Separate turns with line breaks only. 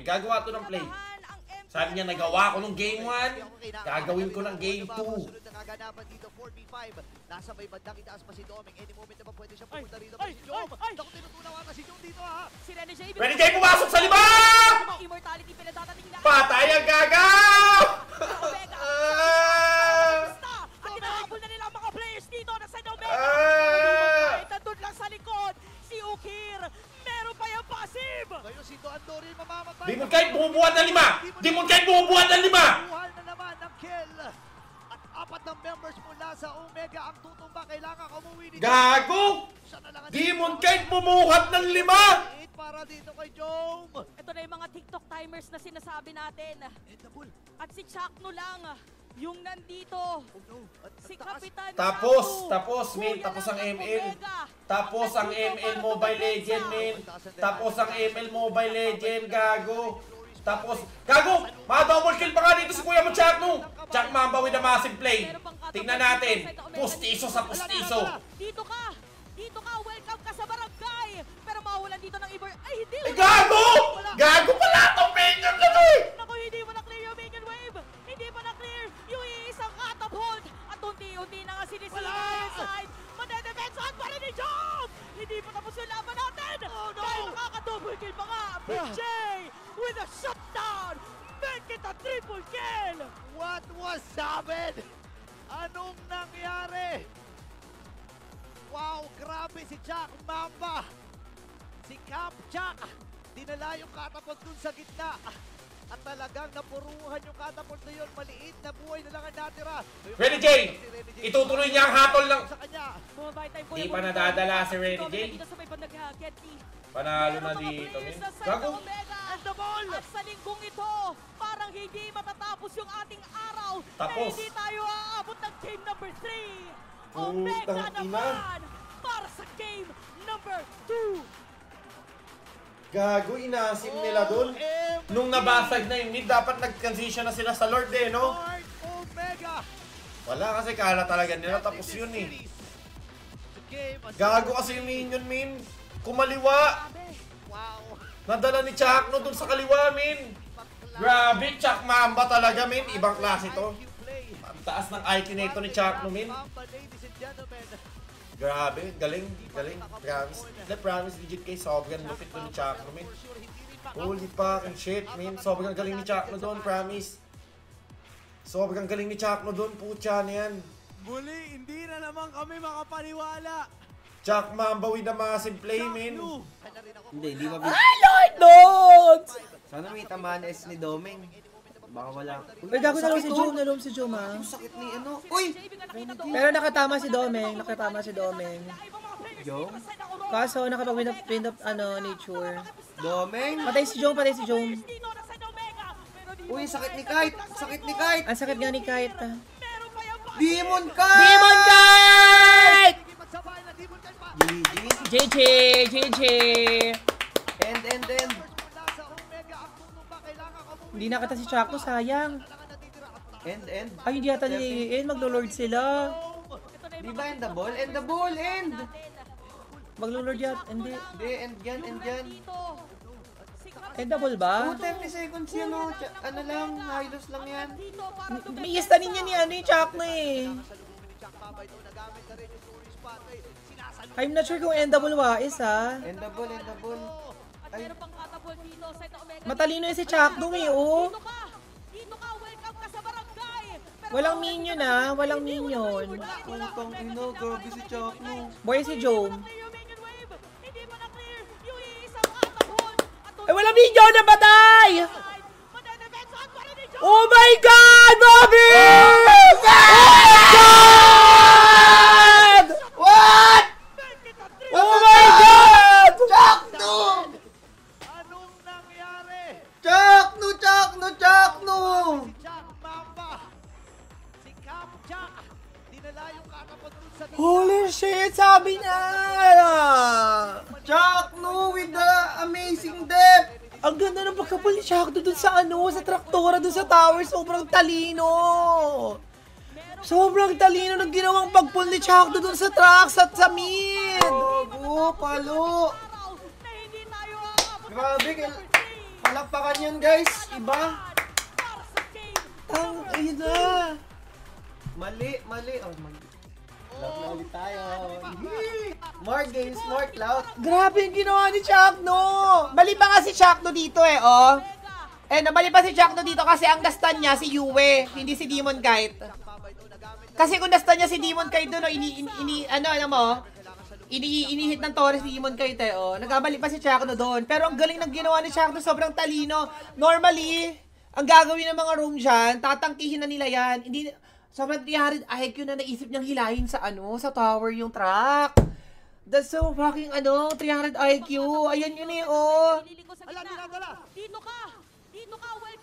Gagawa to ng play. Sabi niya, nagawa ko nung game 1, gagawin ko ng game 2.
Nasa may bandang itaas pa si Doming. Any moment naman pwede siya pumunta rito pa si Jom. Naku, tinutunawa ka si Jom dito ha.
Si Rene J.
Rene J pumasok sa lima!
Immortality pinagdadating na.
Patay ang gagaw!
At tinahabol na nila ang mga players dito na sa Omega. Kahit nandun lang sa likod, si Ukir. Meron pa yung passive.
Ngayon si Don Dory mamamatay.
Di mo kahit bumubuhat ng 5! Di mo kahit bumubuhat ng 5!
Buhal na naman ng kill. At 4 ng members mula sa Omega ang tutumba. Kailangan umuwi dito.
Gago! Di mo kahit bumuhat ng 5!
Para dito kay Jom.
Ito na yung mga TikTok timers na sinasabi natin. At si Chakno lang yung nandito. Si Kapitan
Tapos, men. Tapos ang ML. Tapos ang ML Mobile Legend, men. Tapos ang ML Mobile Legend, gago. Tapos, gago! Ma-double kill pa nga dito si Kuya mo, Chakno. Chak Mamba with a massive play. Tingnan natin. Pustiso sa pustiso.
Dito ka! Dito ka! Welcome ka sa barangay! Pero mawalan dito ng Iber... Ay, hindi!
Ay, gago! Gago pala itong minion na to eh!
Naku, hindi mo na-clear yung minion wave! Hindi pa na-clear yung iisang catapult! At unti-unti na nga sinisira yung side! Madedefensahan pa rin ni Jom! Hindi pa tapos yung laban natin! Dahil makaka-double kill pa nga! PJ with a shutdown! Make it a triple kill!
What was happened? Anong nangyari? Wow, grabe si Jack Mamba. Si Cap Jack. Dinala yung catapult dun sa gitna. At talagang napuruhan yung catapult na yun. Maliit na buhay na lang ang natira.
Rene J! Itutuloy niya ang hatol lang. Di pa nadadala si Rene J. Panalo na dito, men. Gago!
And the ball! At sa linggong ito, parang hindi matatapos yung ating araw.
Tapos.
Hindi tayo aabot ng game number 3.
Putang
Omega naman para sa game number 2.
Gago, inasim nila dun. Nung nabasag na yung mid, dapat nag-transition na sila sa Lord eh, no?
Omega.
Wala kasi kala talaga nila, tapos yun eh. Gago kasi yung minion, min. Kumaliwa.
Wow.
Nadala ni Chakno dun sa kaliwa, min. Grabe, Chak Mamba talaga, min. Ibang klase to. Ang taas ng IQ na ito ni Chakno, min. Grabe, galing. Promise. Promise, legit kay sobrang lupit to ni Chakno, min. Holy fucking shit, min. Sobrang galing ni Chakno doon, promise. Sobrang galing ni Chakno doon, putya na yan.
Muli, hindi na naman kami makapaniwala.
Chak Mamba with a massive play, min.
Hindi mabig.
Ay, Lord Lords!
Sana may tamaan S ni Doming. Baka wala.
Uy, gago na lang si Jom, ha?
Ang sakit ni ano. Uy!
Pero nakatama si Domeng,
Jom?
Kaso nakapag-win up, nature.
Doming?
Patay si Jom.
Uy, sakit ni Kite! Sakit ni Kite!
Ang sakit nga ni Kite.
Demon Kite!
Demon Kite!
GG.
GG!
End.
Hindi nakita si Chakno, sayang.
End.
Ay, hindi yata niliin. Maglo-lord sila.
Di ba end the ball? End the ball! End!
Maglo-lord yata. Hindi.
Hindi, end yan.
Endable ba?
30 seconds yan o. Ano lang, hilos lang yan.
May istanin niya ni Chakno eh. I'm not sure kung endable wais ha.
End the ball. Ay.
Matalino yung si Chakno eh, oh.
Dito ka, welcome ka sa barangay.
Walang minion ah, walang minion.
Putang ina, grabe si Chakno.
Boy si Jom.
Hindi pa na-clear yung iisang catapult.
Ay, walang minion na batay! Oh my God, Bobby!
What?
Oh my God!
Chakno!
Anong nangyari?
Chakno!
Si Jack Mamba. Si Cap Jack. Dinala yung catapult dun sa gitna.
Holy shit, sabi na!
Chakno with the amazing depth!
Ang ganda ng pagkapal ni Chakno dun sa sa traktora, dun sa tower. Sobrang talino. Sobrang talino ng ginawang pagpull ni Chakno dun sa tracks at sa mid.
Palo!
Grabe,
Palakpakan yan, guys. Iba.
Para sa game.
Ayun na.
Mali. Oh, mali. Clout na ulit tayo. Yee! More games, more clout.
Grabe yung ginawa ni Chakno. Mali pa nga si Chakno dito eh, oh. Mali pa si Chakno dito kasi ang dastan niya si Yue, hindi si Demon Kite. Kasi kung dastan niya si Demon Kite doon, inihit ng Torres si Demon Kite, oh. Nagkamali pa si Chakno doon. Pero ang galing ng ginawa ni Chakno, sobrang talino. Normally, ang gagawin ng mga room dyan, tatangkihin na nila yan. Hindi, sobrang 300 IQ na naisip niyang hilahin sa sa tower yung truck. That's so fucking 300 IQ. Ayan yun eh, oh.
Dito ka. Dito ka. Well